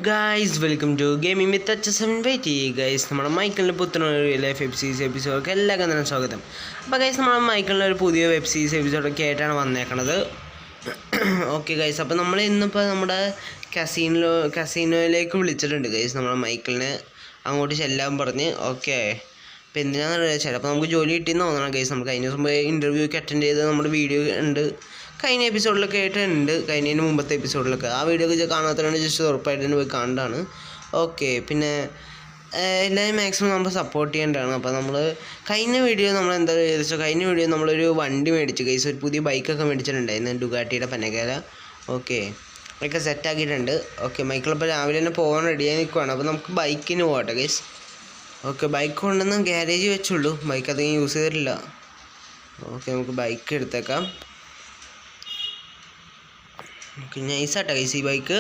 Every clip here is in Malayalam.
Guys welcome to gaming with HSM wait guys. നമ്മുടെ മൈക്കിളിൻ്റെ പുത്തൻ റിയൽ ലൈഫ് വെബ് സീരീസ് എപ്പിസോഡൊക്കെ എല്ലാവർക്കും തന്നെ സ്വാഗതം. അപ്പോൾ ഗൈസ് നമ്മുടെ മൈക്കിളിൻ്റെ ഒരു പുതിയ വെബ് സീരീസ് എപ്പിസോഡൊക്കെ ആയിട്ടാണ് വന്നേക്കണത്. ഓക്കെ ഗൈസ്, അപ്പോൾ നമ്മൾ ഇന്നിപ്പോൾ നമ്മുടെ കസീനോയിലേക്ക് വിളിച്ചിട്ടുണ്ട് ഗൈസ്. നമ്മുടെ മൈക്കിളിനെ അങ്ങോട്ട് ചെല്ലാൻ പറഞ്ഞ്. ഓക്കെ, അപ്പോൾ എന്തിനാണെന്ന് വെച്ചാൽ അപ്പോൾ നമുക്ക് ജോലി കിട്ടിയെന്ന് തോന്നണം ഗൈസ്. നമുക്ക് കഴിഞ്ഞ ദിവസം ഇൻ്റർവ്യൂ ഒക്കെ അറ്റൻഡ് ചെയ്ത് നമ്മുടെ വീഡിയോ ഉണ്ട്, കഴിഞ്ഞ എപ്പിസോഡിലൊക്കെ ആയിട്ടുണ്ട്, കഴിഞ്ഞതിന് മുമ്പത്തെ എപ്പിസോഡിലൊക്കെ. ആ വീഡിയോ ഒക്കെ കാണാത്തവരാണ് ജസ്റ്റ് ഉറപ്പായിട്ട് തന്നെ പോയി കണ്ടാണ്. ഓക്കെ, പിന്നെ എല്ലാവരും മാക്സിമം നമ്മൾ സപ്പോർട്ട് ചെയ്യേണ്ടതാണ്. അപ്പോൾ നമ്മൾ കഴിഞ്ഞ വീഡിയോ നമ്മൾ എന്താ ചോദിച്ചാൽ കഴിഞ്ഞ വീഡിയോ നമ്മളൊരു വണ്ടി മേടിച്ചു ഗൈസ്, ഒരു പുതിയ ബൈക്കൊക്കെ മേടിച്ചിട്ടുണ്ടായിരുന്നു, ഡുഗാട്ടിയുടെ പനകേല. ഓക്കെ, അതൊക്കെ സെറ്റാക്കിയിട്ടുണ്ട്. ഓക്കെ, മൈക്കിളിപ്പോൾ രാവിലെ തന്നെ പോകാൻ റെഡിയായി നിൽക്കുവാണ്. അപ്പോൾ നമുക്ക് ബൈക്കിന് പോകട്ടെ ഗൈസ്. ഓക്കെ, ബൈക്ക് കൊണ്ടുവന്ന് ഗ്യാരേജ് വെച്ചുള്ളൂ, ബൈക്ക് അധികം യൂസ് ചെയ്തിട്ടില്ല. ഓക്കെ, നമുക്ക് ബൈക്ക് എടുത്തേക്കാം. ഓക്കെ, നൈസാട്ടോ ഗൈസ്. ഈ ബൈക്ക്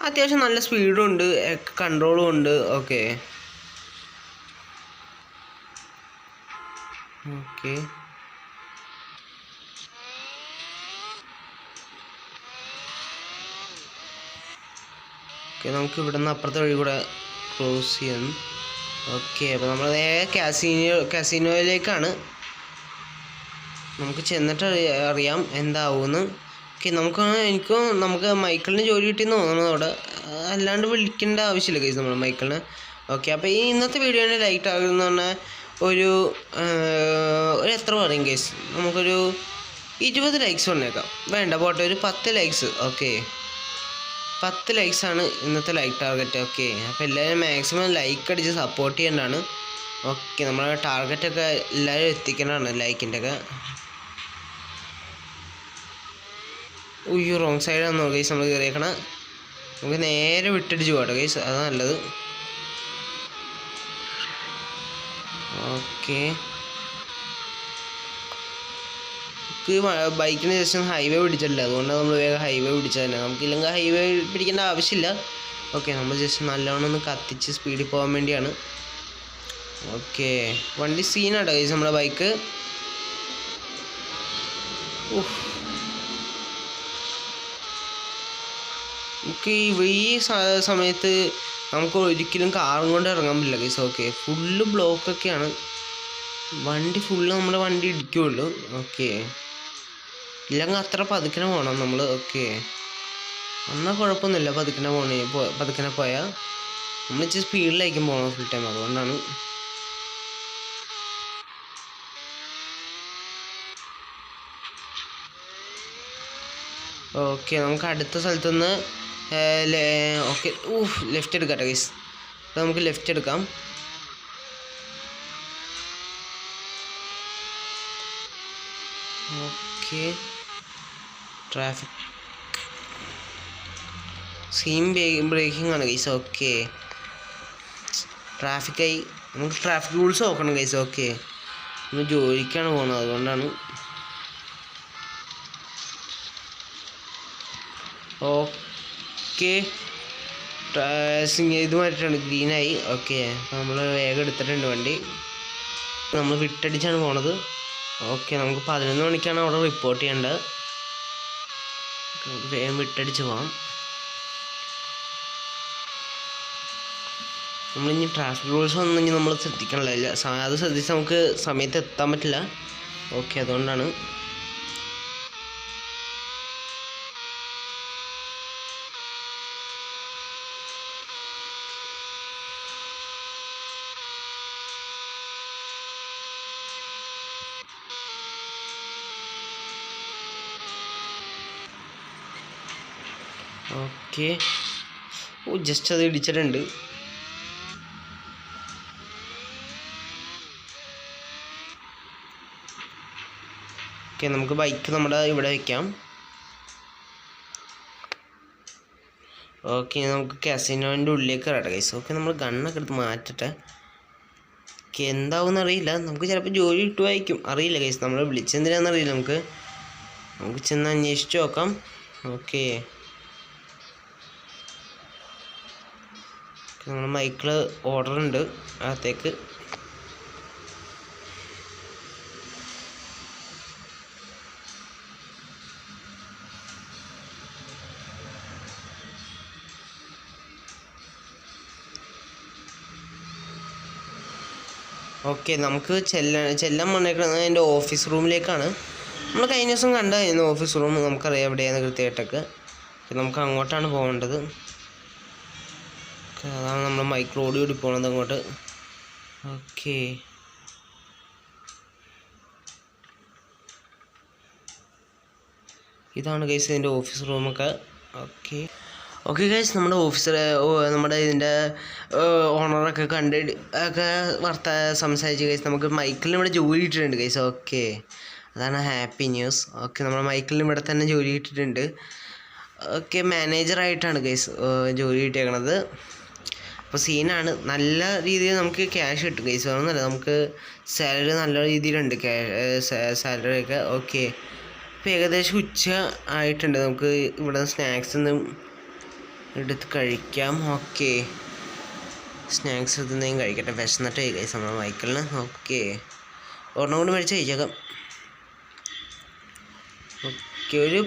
അത്യാവശ്യം നല്ല സ്പീഡും ഉണ്ട്, കൺട്രോളും ഉണ്ട്. ഓക്കെ ഓക്കെ ഓക്കെ നമുക്ക് ഇവിടെ നിന്ന് അപ്പുറത്തെ വഴി കൂടെ ക്രോസ് ചെയ്യാം. ഓക്കെ, അപ്പോൾ നമ്മൾ നേരെ കസിനോയിലേക്കാണ്. നമുക്ക് ചെന്നിട്ട് അറിയാം എന്താവുമെന്ന്. ഓക്കെ, നമുക്ക് മൈക്കിളിന് ജോലി കിട്ടിയെന്ന് തോന്നണം അവിടെ, അല്ലാണ്ട് വിളിക്കേണ്ട ആവശ്യമില്ല ഗൈസ് നമ്മൾ മൈക്കിളിന്. ഓക്കെ, അപ്പോൾ ഈ ഇന്നത്തെ വീഡിയോൻ്റെ ലൈറ്റ് ആകുമെന്ന് പറഞ്ഞാൽ ഒരു എത്ര പറയും ഗൈസ്, നമുക്കൊരു 20 ലൈക്സ് വന്നേക്കാം. വേണ്ട പോട്ടെ, ഒരു 10 ലൈക്സ്. ഓക്കെ, 10 ലൈക്സാണ് ഇന്നത്തെ ലൈക്ക് ടാർഗറ്റ്. ഓക്കെ, അപ്പോൾ എല്ലാവരും മാക്സിമം ലൈക്ക് അടിച്ച് സപ്പോർട്ട് ചെയ്യേണ്ടതാണ്. ഓക്കെ, നമ്മളെ ടാർഗറ്റൊക്കെ എല്ലാവരും എത്തിക്കേണ്ടതാണ് ലൈക്കിൻ്റെ ഒക്കെ. ഉയ്യോ, റോങ് സൈഡാണെന്നോ ഗൈസ് നമ്മൾ കയറിയേക്കണം. നമുക്ക് നേരെ വിട്ടടിച്ച് പോകട്ടെ ഗൈസ്, അതാണ് നല്ലത്. ഓക്കെ, ബൈക്കിന് ജസ്റ്റ് ഹൈവേ പിടിച്ചിട്ടില്ല, അതുകൊണ്ടാണ് നമ്മൾ വേഗം ഹൈവേ പിടിച്ചത് തന്നെ. നമുക്കില്ലെങ്കിൽ ഹൈവേ പിടിക്കേണ്ട ആവശ്യമില്ല. ഓക്കെ, നമ്മൾ ജസ്റ്റ് നല്ലോണം ഒന്ന് കത്തിച്ച് സ്പീഡിൽ പോകാൻ വേണ്ടിയാണ്. ഓക്കെ, വണ്ടി സീനാട്ടോ ഗൈസ് നമ്മുടെ ബൈക്ക്. നമുക്ക് ഈ സമയത്ത് നമുക്ക് ഒരിക്കലും കാറും കൊണ്ട് ഇറങ്ങാൻ പറ്റില്ല ഗൈസ്. ഓക്കെ, ഫുള്ള് ബ്ലോക്കൊക്കെയാണ്, വണ്ടി ഫുള്ള് നമ്മുടെ വണ്ടി ഇടിക്കുള്ളൂ. ഓക്കെ, ഇല്ലെങ്കിൽ അത്ര പതുക്കനെ പോകണം നമ്മൾ. ഓക്കെ, എന്നാൽ കുഴപ്പമൊന്നുമില്ല, പതുക്കനെ പോയാൽ നമ്മൾ ഇച്ചിരി സ്പീഡിലായിരിക്കും പോകണം ഫുൾ ടൈം, അതുകൊണ്ടാണ്. ഓക്കെ, നമുക്ക് അടുത്ത സ്ഥലത്തുനിന്ന് ഓക്കെ ലെഫ്റ്റ് എടുക്കട്ടെ ഗൈസ്. അപ്പോൾ നമുക്ക് ലെഫ്റ്റ് എടുക്കാം. ഓക്കെ, ട്രാഫിക് സീം ബ്രേക്കിംഗ് ആണ് ഗൈസ്. ഓക്കെ, ട്രാഫിക്കായി, നമുക്ക് ട്രാഫിക് റൂൾസ് നോക്കണം ഗൈസ്. ഓക്കെ, നമ്മൾ ജോലിക്കാണ് പോകുന്നത്, അതുകൊണ്ടാണ്. ഓക്കെ, ഇത് മാറ്റിയിട്ടുണ്ട്, ഗ്രീനായി. ഓക്കെ, അപ്പോൾ നമ്മൾ വേഗം എടുത്തിട്ടുണ്ട് വണ്ടി, നമ്മൾ വിട്ടടിച്ചാണ് പോണത്. ഓക്കെ, നമുക്ക് 11 മണിക്കാണ് അവിടെ റിപ്പോർട്ട് ചെയ്യേണ്ടത്. നമുക്ക് വേഗം വിട്ടടിച്ച് പോകാം. നമ്മളിനി ട്രാഫിക് റൂൾസ് ഒന്നും ഇനി നമ്മൾ ശ്രദ്ധിക്കണില്ല, അത് ശ്രദ്ധിച്ച് നമുക്ക് സമയത്ത് എത്താൻ പറ്റില്ല. ഓക്കെ, അതുകൊണ്ടാണ്. ഓക്കെ, ജസ്റ്റ് അത് ഇടിച്ചിട്ടുണ്ട്. ഓക്കെ, നമുക്ക് ബൈക്ക് നമ്മുടെ ഇവിടെ വയ്ക്കാം. ഓക്കെ, നമുക്ക് കസിനോൻ്റെ ഉള്ളിലേക്ക് കയറട്ടെ ഗൈസ്. ഓക്കെ, നമ്മൾ ഗണ്ണൊക്കെ എടുത്ത് മാറ്റട്ടെ. ഓക്കെ, എന്താവുമെന്ന് അറിയില്ല, നമുക്ക് ചിലപ്പോൾ ജോലി കിട്ടുമായിരിക്കും, അറിയില്ല ഗൈസ്. നമ്മൾ വിളിച്ചെന്തിനാണെന്നറിയില്ല, നമുക്ക് ചെന്ന് അന്വേഷിച്ച് നോക്കാം. ഓക്കെ, നമ്മുടെ മൈക്കിൾ ഓർഡർ ഉണ്ട് അകത്തേക്ക്. ഓക്കെ, നമുക്ക് ചെല്ലാൻ വന്നേക്കുന്നത് എൻ്റെ ഓഫീസ് റൂമിലേക്കാണ്. നമ്മൾ കഴിഞ്ഞ ദിവസം കണ്ടായിരുന്നു ഓഫീസ് റൂം, നമുക്കറിയാം എവിടെയാണ് കൃത്യമായിട്ടൊക്കെ. നമുക്ക് അങ്ങോട്ടാണ് പോകേണ്ടത്. അതാണ് നമ്മൾ മൈക്രോഡ് കൂടി പോകണത് അങ്ങോട്ട്. ഓക്കെ, ഇതാണ് ഗൈസ് ഇതിൻ്റെ ഓഫീസ് റൂമൊക്കെ. ഓക്കെ ഓക്കെ ഗൈസ്, നമ്മുടെ നമ്മുടെ ഇതിൻ്റെ ഓണറൊക്കെ കണ്ട് ഒക്കെ സംസാരിച്ച് ഗൈസ് നമുക്ക് മൈക്കിളിന് ഇവിടെ ജോലി ഇട്ടിട്ടുണ്ട് ഗൈസ്. ഓക്കെ, അതാണ് ഹാപ്പി ന്യൂസ്. ഓക്കെ, നമ്മുടെ മൈക്കിളിന് ഇവിടെ തന്നെ ജോലി ഇട്ടിട്ടുണ്ട്. ഓക്കെ, മാനേജറായിട്ടാണ് ഗൈസ് ജോലി കിട്ടിയേക്കണത്. അപ്പോൾ സീനാണ്, നല്ല രീതിയിൽ നമുക്ക് ക്യാഷ് കിട്ടും ഗൈസ്. വേണമെന്നല്ല, നമുക്ക് സാലറി നല്ല രീതിയിലുണ്ട്, സാലറി ഒക്കെ. ഓക്കെ, ഇപ്പോൾ ഏകദേശം ഉച്ച ആയിട്ടുണ്ട്. നമുക്ക് ഇവിടെ സ്നാക്സ് ഒന്നും എടുത്ത് കഴിക്കാം. ഓക്കെ, സ്നാക്സ് എന്തെങ്കിലും കഴിക്കട്ടെ, വിശന്നിട്ട് ഗൈസ് നമ്മുടെ മൈക്കിളിന്. ഓക്കെ, ഒരെണ്ണം കൊണ്ട് മേടിച്ച് കഴിച്ചേക്കാം. ഓക്കെ, ഒരു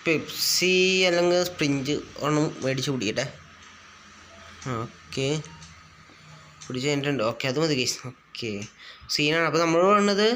പെപ്സി അല്ലെങ്കിൽ സ്പ്രിഞ്ച് ഒരെണ്ണം മേടിച്ച് കുടിക്കട്ടെ. ഓക്കെ, കുടിച്ച് കഴിഞ്ഞിട്ടുണ്ട്. ഓക്കെ, അത് മതി ഗൈസ്. ഓക്കെ, സീനാണ്. അപ്പോൾ നമ്മൾ പറഞ്ഞത്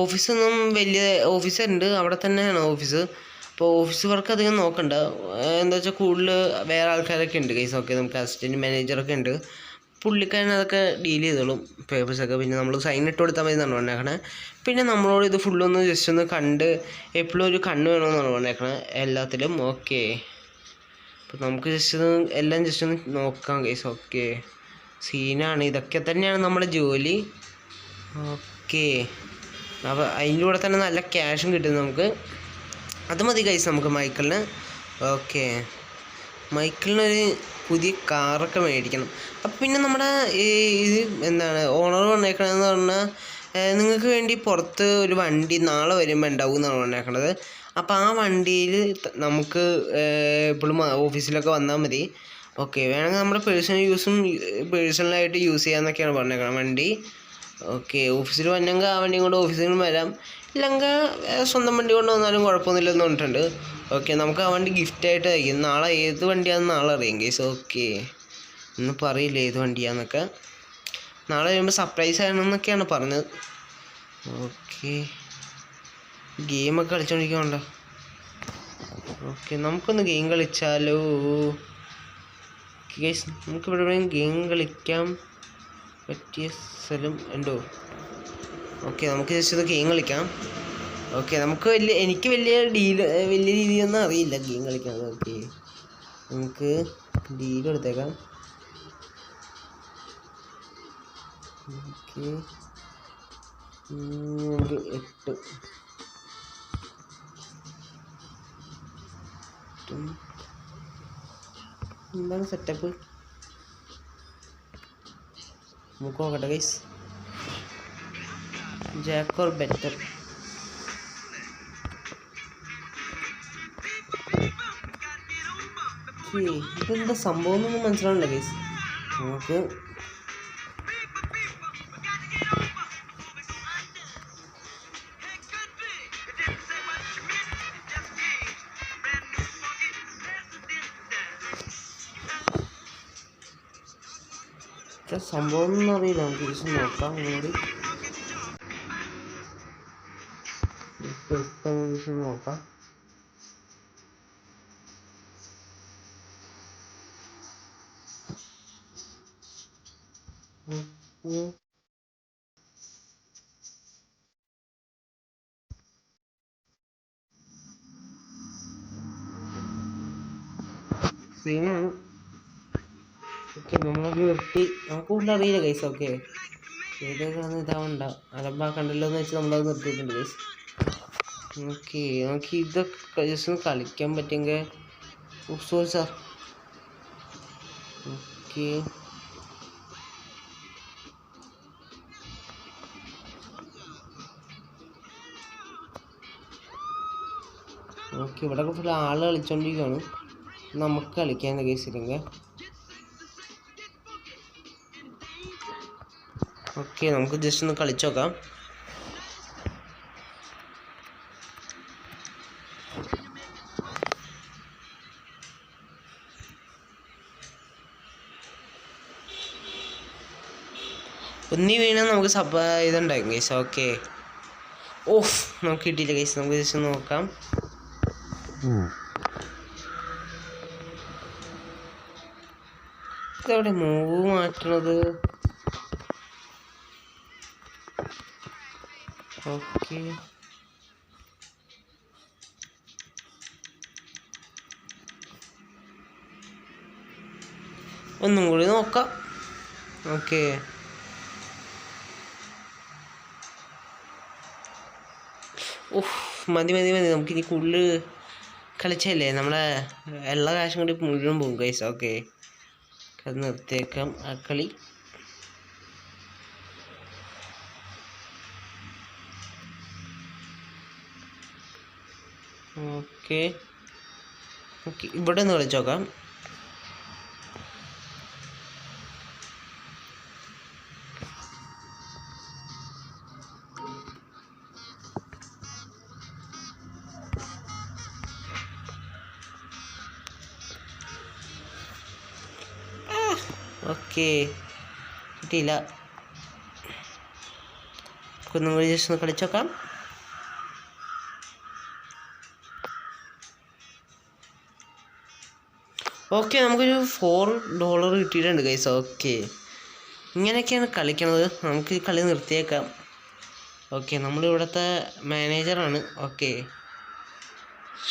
ഓഫീസൊന്നും വലിയ ഓഫീസുണ്ട്, അവിടെ തന്നെയാണ് ഓഫീസ്. അപ്പോൾ ഓഫീസ് വർക്ക് അധികം നോക്കണ്ട, എന്താ വെച്ചാൽ കൂടുതൽ വേറെ ആൾക്കാരൊക്കെ ഉണ്ട് ഗൈസ്. ഓക്കെ, നമുക്ക് അസിസ്റ്റൻറ്റ് മാനേജറൊക്കെ ഉണ്ട്, പുള്ളിക്കാരൻ അതൊക്കെ ഡീൽ ചെയ്തോളും പേപ്പേഴ്സൊക്കെ. പിന്നെ നമ്മൾ സൈൻ ഇട്ട് കൊടുത്താൽ മതി എന്നാണ് പറഞ്ഞേക്കണേ. പിന്നെ നമ്മളോട് ഇത് ഫുള്ളൊന്ന് ജസ്റ്റ് ഒന്ന് കണ്ട് എപ്പോഴും ഒരു കണ്ണ് വേണമെന്നാണ് പറഞ്ഞേക്കണേ എല്ലാത്തിലും. ഓക്കെ, അപ്പോൾ നമുക്ക് എല്ലാം ജസ്റ്റ് ഒന്ന് നോക്കാം ഗൈസ്. ഓക്കെ, സീനാണ്. ഇതൊക്കെ തന്നെയാണ് നമ്മുടെ ജോലി. ഓക്കെ, അപ്പോൾ അതിൻ്റെ കൂടെ തന്നെ നല്ല ക്യാഷും കിട്ടും നമുക്ക്. അത് മതി ഗൈസ് നമുക്ക് മൈക്കിളിന്. ഓക്കെ, മൈക്കിളിനൊരു പുതിയ കാറൊക്കെ മേടിക്കണം. അപ്പം പിന്നെ നമ്മുടെ ഇത് എന്താണ് ഓണർ പറഞ്ഞേക്കണതെന്ന് പറഞ്ഞാൽ നിങ്ങൾക്ക് വേണ്ടി പുറത്ത് ഒരു വണ്ടി നാളെ വരുമ്പോൾ ഉണ്ടാവും എന്നാണ് പറഞ്ഞേക്കണത്. അപ്പോൾ ആ വണ്ടിയിൽ നമുക്ക് എപ്പോഴും ഓഫീസിലൊക്കെ വന്നാൽ മതി. ഓക്കെ, വേണമെങ്കിൽ നമ്മുടെ പേഴ്സണലായിട്ട് യൂസ് ചെയ്യാമെന്നൊക്കെയാണ് പറഞ്ഞേക്കണം വണ്ടി. ഓക്കെ, ഓഫീസിൽ വന്നെങ്കിൽ ആ വണ്ടിയും കൊണ്ട് ഓഫീസിൽ വരാം, ഇല്ലെങ്കിൽ സ്വന്തം വണ്ടി കൊണ്ട് വന്നാലും കുഴപ്പമൊന്നുമില്ലെന്ന് പറഞ്ഞിട്ടുണ്ട്. ഓക്കെ, നമുക്ക് ആ വണ്ടി ഗിഫ്റ്റായിട്ട് അയക്കും. നാളെ ഏത് വണ്ടിയാണെന്ന് നാളെ അറിയാം ഗൈസ്. ഓക്കെ, ഇന്നിപ്പോൾ അറിയില്ല ഏത് വണ്ടിയാണെന്നൊക്കെ. നാളെ വരുമ്പോൾ സർപ്രൈസ് ആണെന്നൊക്കെയാണ് പറഞ്ഞത്. ഓക്കെ, ഗെയിമൊക്കെ കളിച്ചോണ്ടിരിക്കുന്നുണ്ടോ? ഓക്കെ, നമുക്കൊന്ന് ഗെയിം കളിച്ചാലോ ഗൈസ്? നമുക്കിവിടെ എവിടെയും ഗെയിം കളിക്കാൻ പറ്റിയ സ്ഥലം ഉണ്ടോ? ഓക്കെ, നമുക്ക് ജസ്റ്റ് ഇത് ഗെയിം കളിക്കാം. ഓക്കെ, എനിക്ക് വലിയ രീതിയൊന്നും അറിയില്ല ഗെയിം കളിക്കാൻ. ഓക്കെ, നമുക്ക് ഡീൽ എടുത്തേക്കാം. ഓക്കെ, നമുക്ക് 8 എന്താണ് സെറ്റപ്പ് നമുക്ക് നോക്കട്ടെ ഗൈസ്. Jack or better. ഇതെന്താ സംഭവം എന്നൊന്നും മനസ്സിലാവില്ല ഗൈസ്. നമുക്ക് സംഭവം ഒന്നും അറിയില്ല, നമുക്ക് ജസ്റ്റ് നോക്കാം. നോക്കാം. സീനാണ്. ഓക്കെ, നമ്മളത് നിർത്തി. നമുക്ക് കൂടുതൽ അറിയില്ല ഗൈസ്. ഓക്കെ, ഏതൊക്കെയാണ് ഇതാവണ്ട അലമ്പാക്കണ്ടല്ലോ എന്ന് വെച്ച് നമ്മളത് നിർത്തിയിട്ടുണ്ട് ഗൈസ്. ഓക്കെ, നമുക്ക് ഇതൊക്കെ ജസ്റ്റ് ഒന്ന് കളിക്കാൻ പറ്റുമെങ്കിൽ സോറി സാർ. ഓക്കെ, ഓക്കെ, ഇവിടെ ഫുൾ ആൾ കളിച്ചോണ്ടിരിക്കുകയാണ്. നമുക്ക് കളിക്കാൻ കേസില്ലെങ്കിൽ. ഓക്കെ, നമുക്ക് ജസ്റ്റ് ഒന്ന് കളിച്ചു നോക്കാം. ഒന്നി വീണാൽ നമുക്ക് ഇതുണ്ടാകും ഗൈസ്. ഓക്കെ. ഓഫ്, നമുക്ക് കിട്ടിയില്ല ഗൈസ്. നമുക്ക് ജസ്റ്റ് നോക്കാം. ഇതെവിടെ മൂവ് മാറ്റണത്? ഓക്കെ, ഒന്നും കൂടി നോക്കാം. ഓക്കെ, ഓഹ് മതി മതി മതി. നമുക്കിനി കൂടുതൽ കളിച്ചല്ലേ, നമ്മളെ എല്ലാ കാശും കൂടി മുഴുവൻ പോകും ഗൈസ്. ഓക്കെ, അത് നിർത്തിയേക്കാം ആ കളി. ഓക്കെ ഓക്കെ, ഇവിടെ ഒന്ന് കളിച്ച് നോക്കാം. ഓക്കെ, കിട്ടിയില്ല. ഒന്നും കൂടി ജസ്റ്റ് ഒന്ന് കളിച്ച് നോക്കാം. ഓക്കെ, നമുക്കൊരു $4 കിട്ടിയിട്ടുണ്ട് ഗൈസ്. ഓക്കെ, ഇങ്ങനെയൊക്കെയാണ് കളിക്കണത്. നമുക്ക് ഈ കളി നിർത്തിയേക്കാം. ഓക്കെ, നമ്മളിവിടുത്തെ മാനേജറാണ്. ഓക്കെ,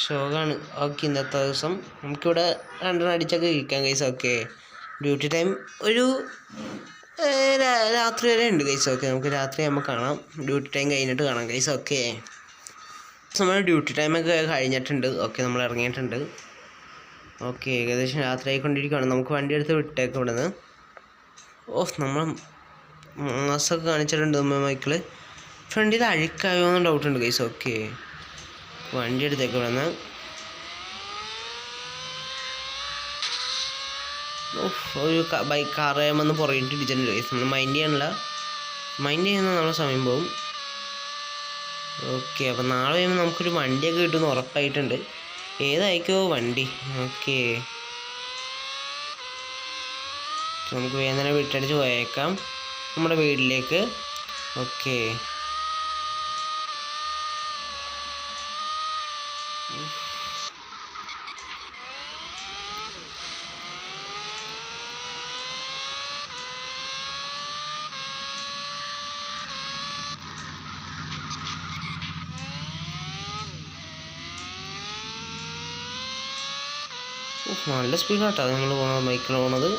ഷോകാണ്. ഓക്കെ, ഇന്നത്തെ ദിവസം നമുക്കിവിടെ 2 അടിച്ചൊക്കെ ഇരിക്കാം ഗൈസ്. ഓക്കെ, ഡ്യൂട്ടി ടൈം ഒരു രാത്രി വരെ ഉണ്ട് ഗൈസ്. ഓക്കെ, നമുക്ക് രാത്രി ആകുമ്പോൾ കാണാം. ഡ്യൂട്ടി ടൈം കഴിഞ്ഞിട്ട് കാണാം ഗൈസ്. ഓക്കെ, നമ്മൾ ഡ്യൂട്ടി ടൈമൊക്കെ കഴിഞ്ഞിട്ടുണ്ട്. ഓക്കെ, നമ്മൾ ഇറങ്ങിയിട്ടുണ്ട്. ഓക്കെ, ഏകദേശം രാത്രി ആയിക്കൊണ്ടിരിക്കുകയാണ്. നമുക്ക് വണ്ടി എടുത്ത് വിട്ടേക്കാം ഇവിടെ നിന്ന്. ഓഹ്, നമ്മൾ മാസമൊക്കെ കാണിച്ചിട്ടുണ്ട് മൈക്കിള്. ഫ്രണ്ടിൽ അഴുക്കായോ എന്ന് ഡൗട്ടുണ്ട് ഗൈസ്. ഓക്കെ, വണ്ടി എടുത്തേക്കാം ഇവിടെ നിന്ന്. ഒരു കാറ് വന്ന് പുറകിട്ട് ഇടിച്ചിട്ടുണ്ട് ഗൈസ്. നമ്മൾ മൈൻഡ് ചെയ്യുന്ന നമ്മളെ സമയം പോകും. ഓക്കെ, അപ്പം നാളെ കഴിയുമ്പോൾ നമുക്കൊരു വണ്ടിയൊക്കെ കിട്ടുമെന്ന് ഉറപ്പായിട്ടുണ്ട്. ഏതായിരിക്കോ വണ്ടി? ഓക്കെ, നമുക്ക് വേഗം തന്നെ വിട്ടടിച്ച് പോയേക്കാം നമ്മുടെ വീട്ടിലേക്ക്. ഓക്കെ, നല്ല സ്പീഡാട്ടോ നമ്മൾ പോണത്, ബൈക്കിൽ പോണത്.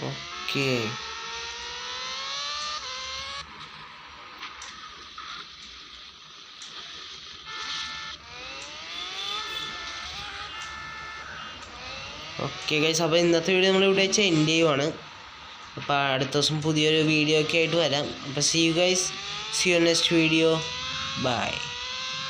ഓക്കെ, ഓക്കെ ഗൈസ്, അപ്പോൾ ഇന്നത്തെ വീഡിയോ നമ്മളിവിടെ വെച്ച് എൻഡ് ചെയ്യുവാണ്. അപ്പോൾ അടുത്ത ദിവസം പുതിയൊരു വീഡിയോ ഒക്കെ ആയിട്ട് വരാം. അപ്പോൾ see you guys, see you next video, by.